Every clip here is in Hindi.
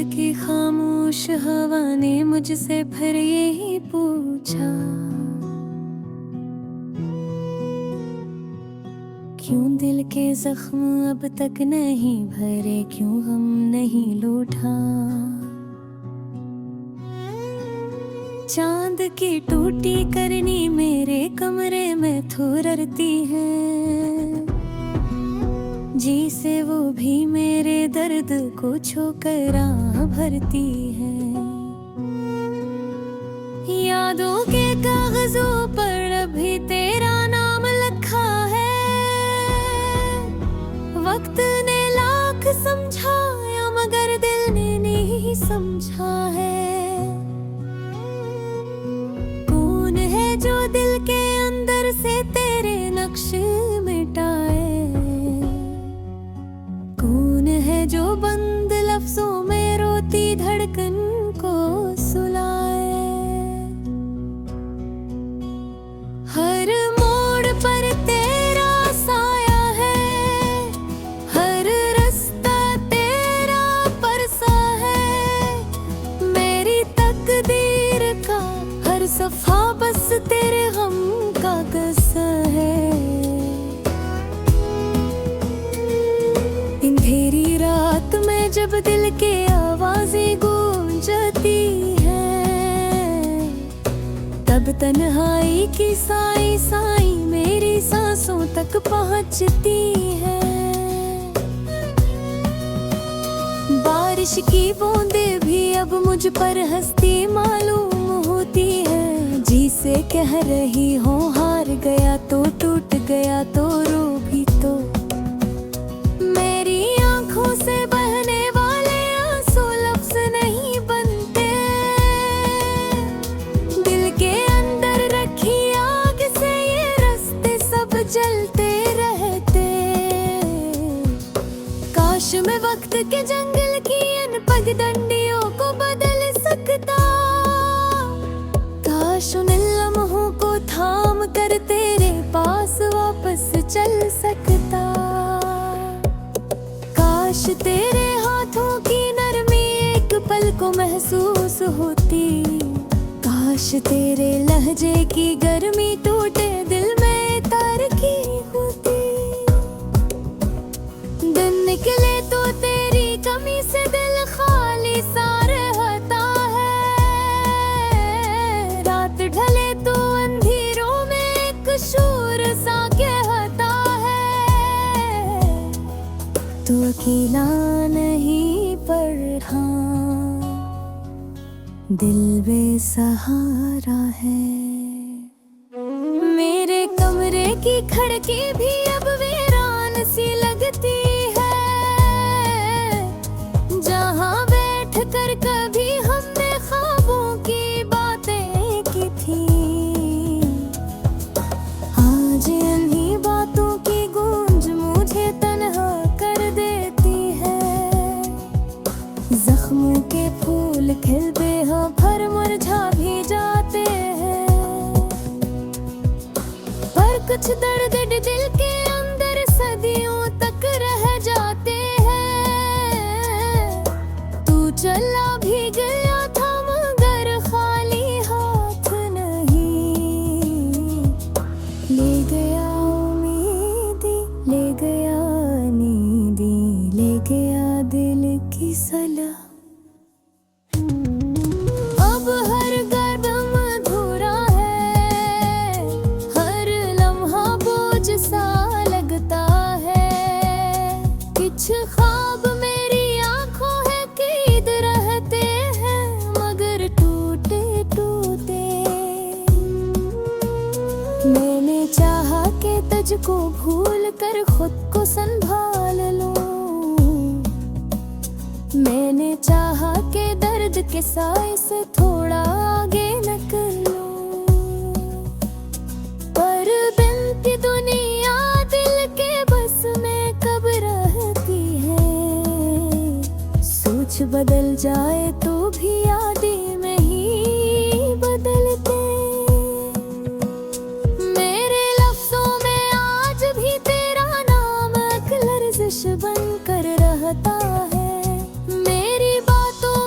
की खामोश हवा ने मुझसे फिर यही पूछा, क्यों दिल के जख्म अब तक नहीं भरे, क्यों गम नहीं लूटा। चांद की टूटी करनी मेरे कमरे में थुररती है, जी से वो भी मेरे दर्द को छोकरा भरती है। यादों के कागजों पर अभी तेरा नाम लिखा है, वक्त ने लाख समझाया मगर दिल ने नहीं समझा है। कौन है जो दिल के अंदर से तेरे नक्श मिटाए, कौन है जो बंद लफ्जों में रोती धड़कन को सुलाए। हर मोड़ पर तेरा साया है, हर रास्ता तेरा परसा है, मेरी तकदीर का हर सफा बस तेरे गम का किस्सा है। अंधेरी रात में जब दिल के आवाजें गूंजती हैं, तब तन्हाई की साई साई मेरी सांसों तक पहुंचती है। बारिश की बूंदें भी अब मुझ पर हंसती मालूम होती है, जी से कह रही हो हार गया तो टूट गया तो रो भी तो। मेरी आंखों से बहने वाले आंसू लफ्ज नहीं बनते, दिल के अंदर रखी आग से ये रास्ते सब जलते रहते। काश मैं वक्त के जंगल की इन पगडंडियों को बदल सकता, काश उन लम्हों को थाम कर तेरे पास वापस चल सकता। काश तेरे हाथों की नरमी एक पल को महसूस होती, काश तेरे लहजे की गर्मी टूटे दिल में तार की होती। दिन निकले तो तेरी कमी से दिल खाली सा रहता है, रात ढले तो अंधेरों में एक शोर सा कहता है, तो अकेला नहीं पर हाँ दिल बेसहारा है। मेरे कमरे की खिड़की भी अब वीरान सी लगती है, जहाँ बैठ कर कभी हमने ख्वाबों की बातें की थी। आज इन्हीं बातों की गूंज मुझे तन्हा कर देती है। जख्मों के फूल खिलते हैं पर मुरझा भी जाते हैं, पर कुछ दर्द दिल के अंदर सदियों तक रह जाते हैं। तू चला भी गया था मगर खाली हाथ नहीं, ले गया उम्मीदी, ले गया नींदी, ले गया दिल की सलाह। अब हर कदम अधूरा है, हर लम्हा बोझ सा लगता है। कुछ ख्वाब मेरी आंखों है कैद रहते हैं मगर टूटे टूटे। मैंने चाहा कि तुझको भूल कर खुद को संभाल लूं, मैंने चाहा कि दर्द के साए से थोड़ा आगे निकलूं, पर बिनती दुनिया दिल के बस में कब रहती है। सोच बदल जाए तो भी यादें में ही बदलते। मेरे लफ्जों में आज भी तेरा नाम एक लर्जिश बन कर रहता है, मेरी बातों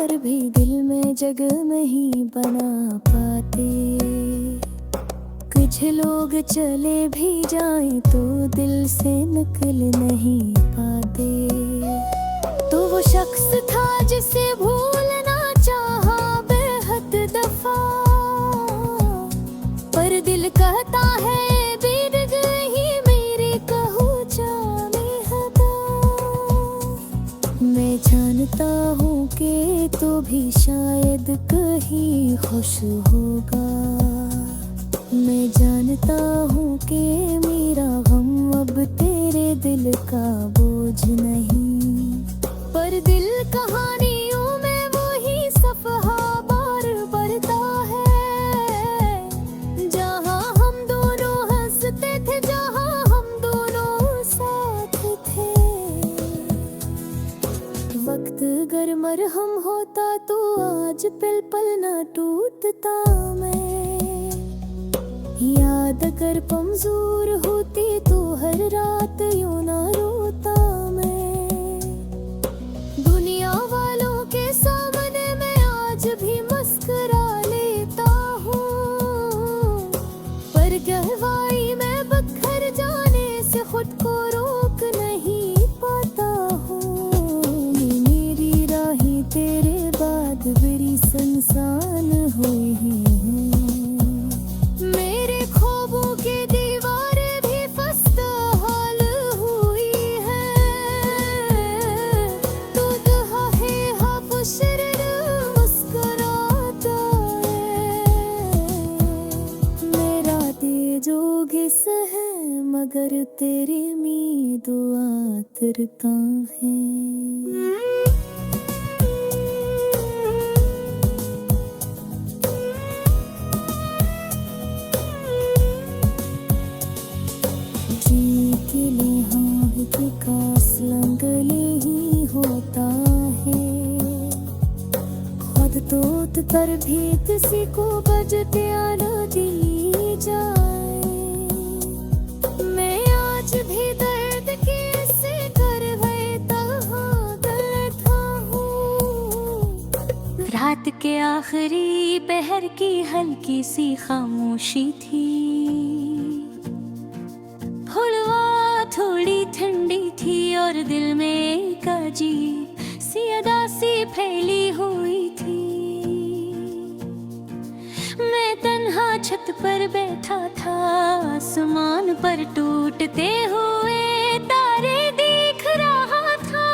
प्यार भी दिल में जगह नहीं बना पाते। कुछ लोग चले भी जाएं तो दिल से निकल नहीं पाते। तो वो शख्स था जिसे भूलना चाहा बेहद दफा, पर दिल कहता है बीत गई मेरी कहू जाने हदा। मैं जानता हूँ कि तो भी शायद कहीं खुश होगा। मैं जानता हूँ कि मेरा गम अब तेरे दिल का बोझ नहीं, पर दिल कहानियों में वही सफहा बार बढ़ता है। जहाँ हम दोनों हंसते थे, जहाँ हम दोनों साथ थे। वक्त अगर मरहम होता तो आज पल पल न टूटता मैं। याद अगर कमजोर होती तो हर रात यूं ना रोता मैं। दुनिया वालों के सामने मैं आज भी मुस्कुरा लेता हूँ, पर गहवाई में बखर जाने से खुद को रोक नहीं पाता हूँ। मेरी राहें तेरे बाद बड़ी सुनसान हुई हैं। मगर तेरी उम्मीद आतरता है। जी के लिए हाँ विकास लंगले ही होता है। खुद तो तर भी किसी को बजते आना दी जाए। भी दर्द कैसे कर रात के आखिरी पहर की हल्की सी खामोशी थी। फुलवा थोड़ी ठंडी थी और दिल में एक अजीब सी उदासी फैली हुई थी। मैं तन्हा छत पर बैठा था, आसमान पर टूटते हुए तारे देख रहा था।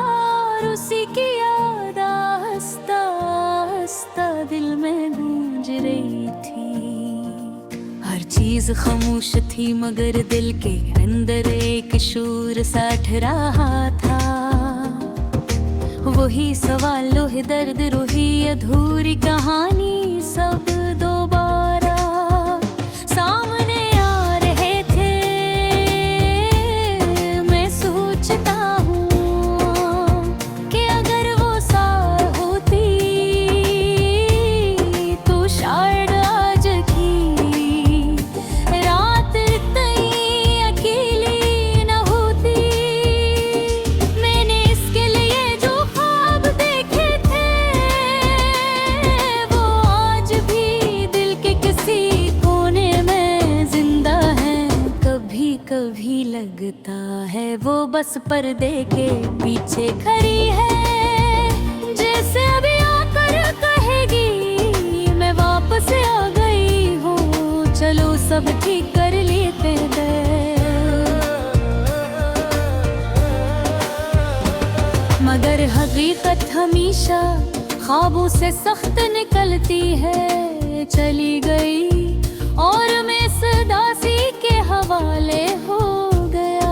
और उसी की याद आहिस्ता आहिस्ता दिल में गूंज रही थी। हर चीज खामोश थी मगर दिल के अंदर एक शोर सा उठ रहा था। वही सवाल लोहे दर्द रोही अधूरी कहानी सब दोबारा सामने आ रहे थे। मैं सोचता हूँ कि अगर वो साथ होती तो शायद आज की रात इतनी अकेली न होती। मैंने इसके लिए जो ख्वाब देखे थे वो आज भी दिल के किसी कोने में जिंदा है। कभी कभी लगता है वो बस पर्दे के पीछे खड़ी है, जैसे अभी आकर कहेगी मैं वापस आ गई हूँ, चलो सब ठीक कर लेते हैं। मगर हकीकत हमेशा ख्वाबों से सख्त निकलती है। चली गई और मैं इस उदासी के हवाले हो गया।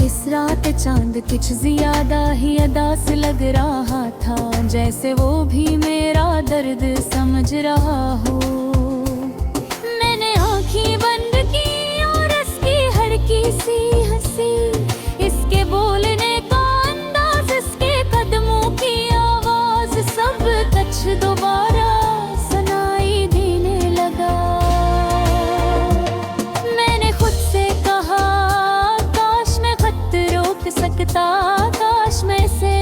इस रात चांद कुछ ज्यादा ही उदास लग रहा था, जैसे वो भी मेरा दर्द समझ रहा हो। मैंने आँखें बंद की और इसकी हर किसी हंसी, इसके बोलने का अंदाज, इसके कदमों की आवाज सब कुछ दोबारा सुनाई देने लगा। मैंने खुद से कहा काश मैं खत रोक सकता, काश मैं इसे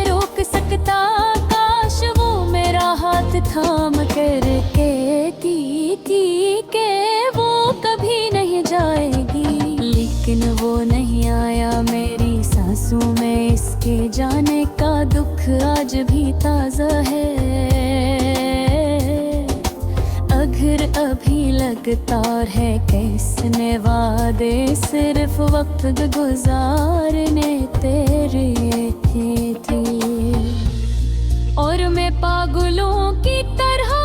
के जाने का दुख आज भी ताज़ा है। अगर अभी लगता है कैसने वादे सिर्फ वक्त गुजारने तेरे थे, और मैं पागलों की तरह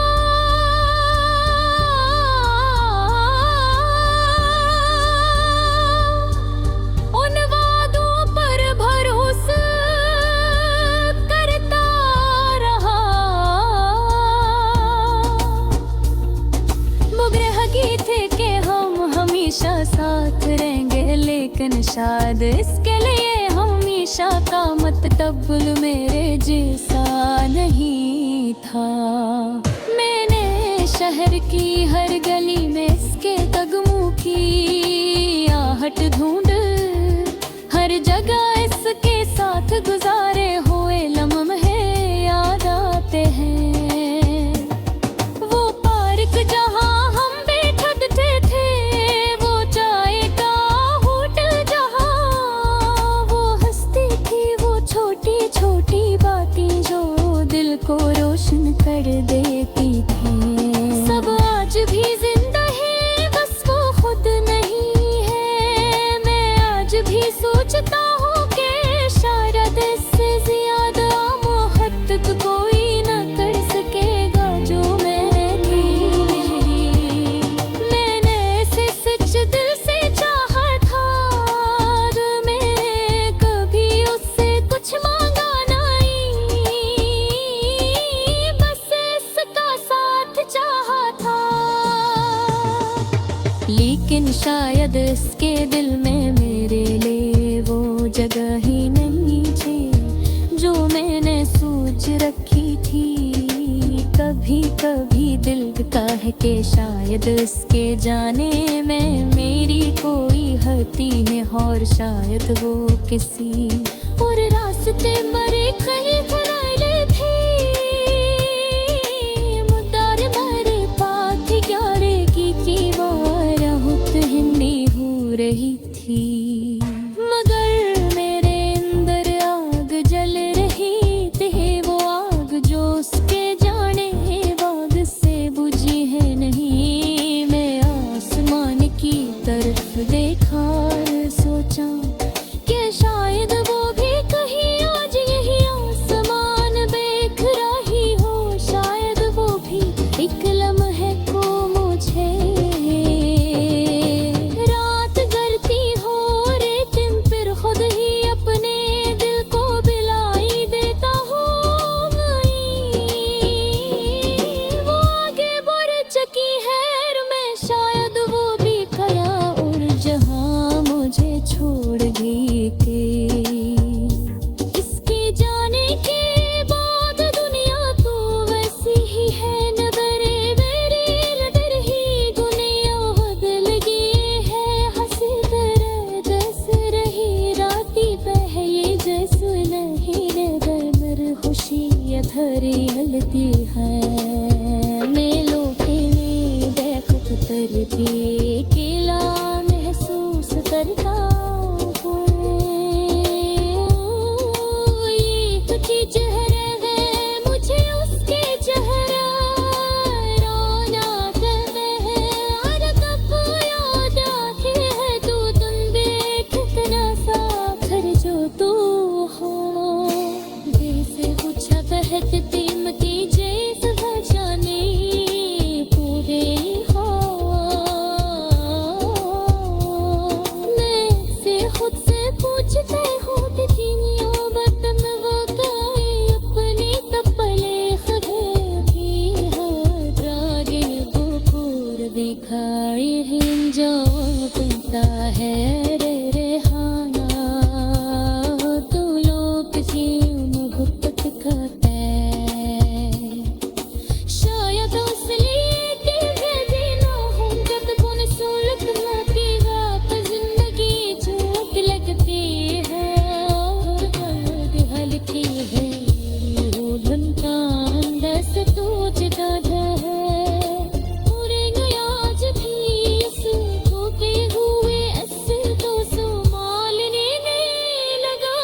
उन वादों पर भरोसा करता रहा। मुग्रह की थे कि हम हमेशा साथ रहेंगे, लेकिन शायद इसके लिए हमेशा का मतलब मेरे जैसा नहीं था। मैंने शहर की हर गली में इसके कदमों की आहट ढूंढ, हर जगह इसके साथ गुजारे हुए लम्हे याद आते हैं। वो पार्क जहाँ हम बैठते थे, वो चाय का होटल जहाँ वो हंसती थी, वो छोटी छोटी बातें जो दिल को रोशन कर देती थी। सब आज भी जिंदा है, बस वो खुद नहीं है। मैं आज भी सोचता हूँ कि शायद इससे ज्यादा मोहब्बत कोई न कर सकेगा जो मैं थी। मैंने इसे सच दिल से चाहा था, और मैंने कभी उससे कुछ मांगा नहीं, बस इसका साथ चाहा था। लेकिन शायद इसके दिल में मेरे लिए वो जगह ही नहीं थी जो मैंने सोच रखी थी। कभी कभी दिल का है कि शायद इसके जाने में मेरी कोई हती है, और शायद वो किसी और रास्ते मरे कहीं फराइले थे। मुदार मरे पाथ ग्यारे की दीवार हुत हिंदी हो रही थी, मगर मेरे अंदर आग जल रही थी। वो आग जो उसके जाने वाग से बुझी है नहीं। मैं आसमान की तरफ देखा और सोचा कि शायद वो भी कहीं आज यही आसमान बिखरा ही हो। शायद वो भी एक लम्हे को मुझे रात गरती हो, लेकिन फिर खुद ही अपने दिल को बिलाई देता हूँ। वो आगे बढ़ चुकी है मैं, शायद वो भी गया और जहाँ मुझे छोड़ गई थी। इसके जाने के बाद दुनिया तो वैसी ही है, नजरे मेरी लटर ही दुनिया बदल गई है। हंसी तरह जैसे रही राती पहले जैसे नहीं नगर खुशी अधरी हलती है। मेलों के लिए देखत तरती किला महसूस करता हूँ। ये तुझी चेहरे है मुझे उसके चेहरा रोना करते हैं, और कब याद आती है तू तुम देख कितना साखर जो तू हो। जैसे कुछ बहकती मती जैसे बचाने पूरे हो। मैं से खुद से पूछते हूँ कि दुनिया बदम वो गए अपनी तपले खगे की हाथ रागे बुकुर दिखाए हैं जो बनता है रे रेहाना। तू लोग जी मोहब्बत करते शायद उसलिए कि मैं जीना हूँ जब कौन सोलक माती रात जिंदगी झूठ लगती है, और दर्द हल्की है धुन का अंदर से तू जुदा है। पूरे गया आज भी इस धोखे हुए ऐसे तो संभालने नहीं लगा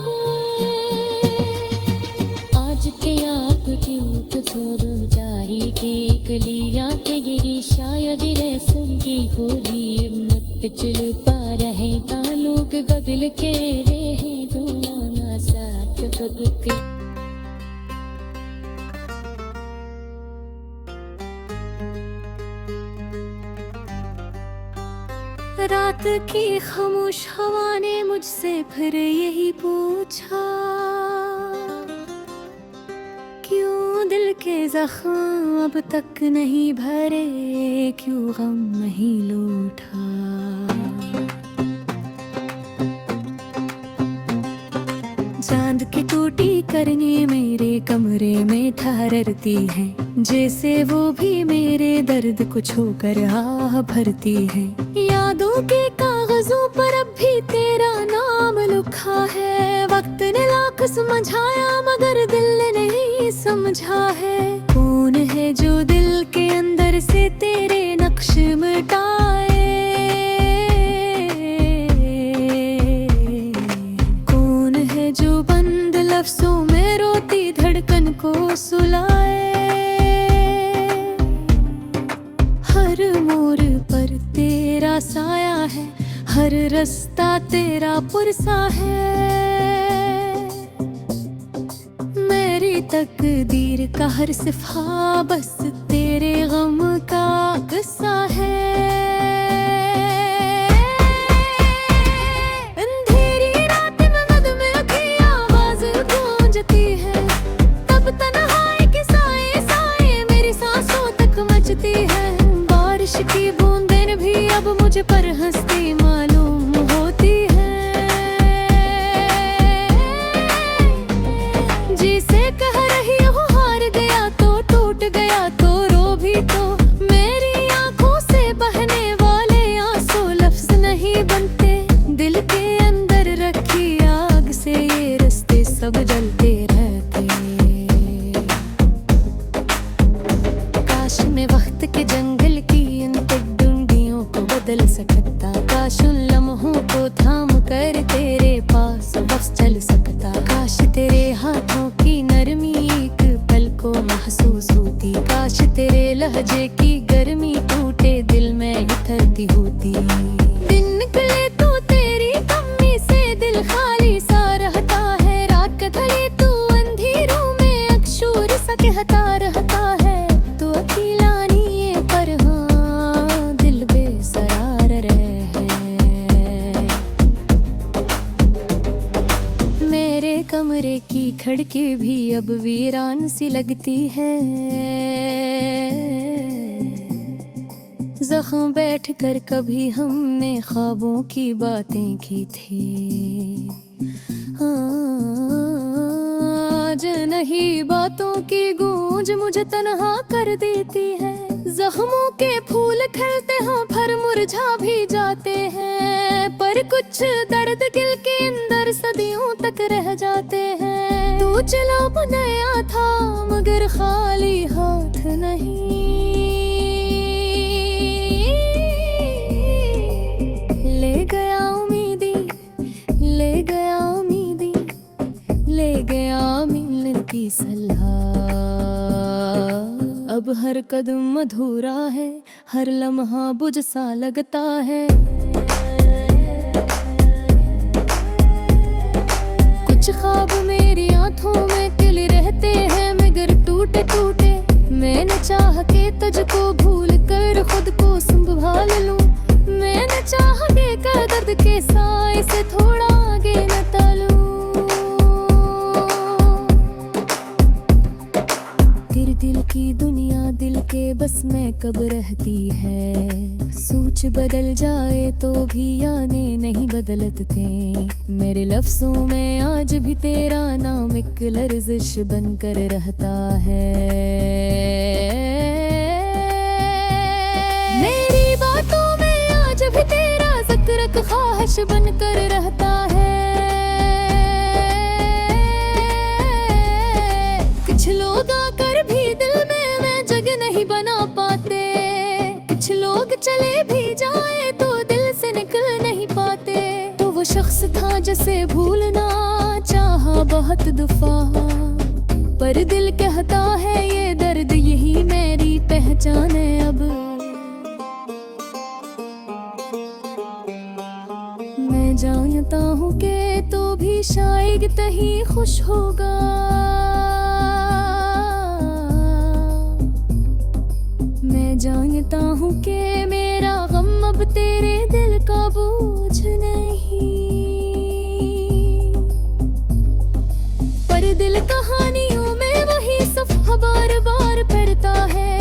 हुआ। होली मत चल पा रहे तालुक बदल के रहे दुआना साथ के रात की खामोश हवा ने मुझसे फिर यही पूछा, क्यों दिल के जख्म अब तक नहीं भरे, क्यों गम नहीं लूटा। चांद की टूटी करने मेरे कमरे में ठहरती है, जैसे वो भी मेरे दर्द को छूकर आह भरती है। यादों के कागजों पर अब भी तेरा नाम लिखा है, वक्त ने लाख समझाया मगर दिल ने नहीं समझा है। कौन है जो दिल के अंदर से तेरे नक्श मिटाए, कौन है जो बंद लफ्जों में रोती धड़कन को सुलाए। हर मोड़ पर तेरा साया है, हर रास्ता तेरा पुरसा है। मेरी तकदीर का हर सिफा बस तेरे गम का किस्सा है। अंधेरी रात में मद में की आवाज गूंजती है, तब तन्हाई के साए साए मेरी सांसों तक मचती है। बारिश की बूंदें भी अब मुझे पर हंसती मालूम होती है, जिसे कह रही हूँ हार गया तो टूट गया तो रो भी तो। मेरी आंखों से बहने वाले आंसू लफ्ज नहीं बनते, दिल के अंदर रखी आग से ये रास्ते सब जलते रहते। काश मैं वक्त के जंगल की इन डुंडियों को बदल सकता, काश उन लम्हों को थाम कर तेरे पास बस चल सकता। काश तेरे हाथों की नरमी एक पल को महसूस होती, काश तेरे लहजे की गर्मी टूटे दिल में उतरती होती। दिन निकले तो तेरी कमी से दिल खाली सा रहता है, रात कथले तू अंधेरों में अक्षूर सा कहता रहता है। तो अकेला नहीं है पर हाँ दिल बेसरार रहे। मेरे कमरे की खिड़की भी अब वीरान सी लगती है, जख्म बैठ कर कभी हमने ख्वाबों की बातें की थी। आज नहीं बातों की गूंज मुझे तन्हा कर देती है। जख्मों के फूल खिलते हैं पर मुरझा भी जाते हैं, पर कुछ दर्द दिल के अंदर सदियों तक रह जाते हैं। तू चला बनाया था मगर खाली हाथ नहीं, ले गया उम्मीदी, ले गया उम्मीदी, ले गया मिलने की सलाह। अब हर कदम अधूरा है, हर लम्हा बुझ सा लगता है। कुछ ख्वाब मेरी आंखों में खिले रहते हैं मगर टूटे टूटे। मैंने चाह के तुझको भूल कर खुद को संभाल लूं, मैंने चाह के दर्द के साए से थोड़ा आगे न टलूं। तेरे दिल की दुनिया दिल के बस में कब रहती है, सोच बदल जाए तो भी यादें नहीं बदलते। मेरे लफ्जों में आज भी तेरा नाम एक लर्जिश बनकर रहता है। मेरी बातों में आज भी तेरा जिक्र ख्वाहिश बनकर रहता है। कुछ लोग आकर भी दिल में मैं जगह नहीं बना पाते, कुछ लोग चले भी जाए तो दिल से निकल नहीं पाते। तो वो शख्स था जिसे भूलना चाहा बहुत दफा, पर दिल कहता है ये दर्द यही मेरी पहचान है अब। शायद तही खुश होगा। मैं जानता हूँ कि मेरा गम अब तेरे दिल का बोझ नहीं, पर दिल कहानियों में वही सफ़ा बार बार पढ़ता है,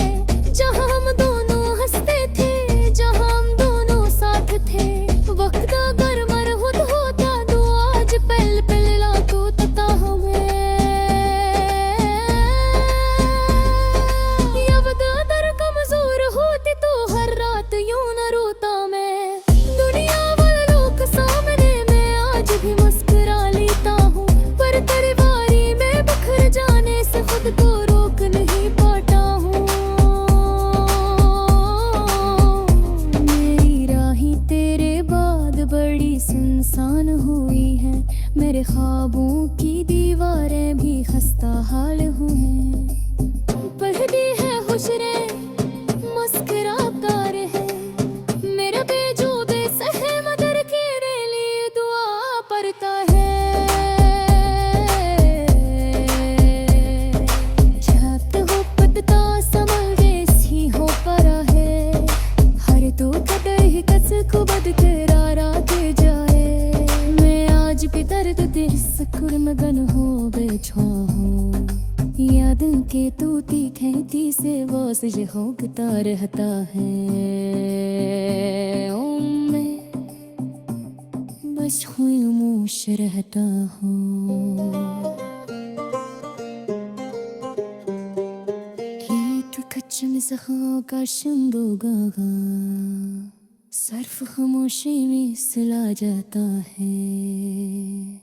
जहाँ हम दोनों हंसते थे, जहाँ हम दोनों साथ थे। वक्त अगर मरहुत होता तो आज पल पल लातो तता हमें, अब दर कमजोर होती तो हर रात यूं न रोता मैं। दुनिया वाले लोग सामने मैं आज भी मुस्कुरा लेता हूँ, पर तेरी बारी में बिखर जाने से खुद को रोक नहीं पाता हूँ। मेरी राहें तेरे बाद बड़ी सुनसान हुई हैं, मेरे ख्वाबों की दीवारें भी खस्ता हाल हुई हैं। पढ़ती है हुस्ने मुस्कुराता रहे, मेरा बेजो बेसहम दर के लिए दुआ पड़ता है। छत हो पतता समल जैसी हो परा है, हर तो कदर ही कस को बदकरारा दे जाए। मैं आज भी दर्द तेरे सकुर मगन हो बैठा हूँ, यादों के तूती खेती से बस ये होता रहता है। ओ मैं बस खामोश रहता हूँ। गीत कच्चन सखा का शंबोगा, सर्फ खामोशी में सुला जाता है।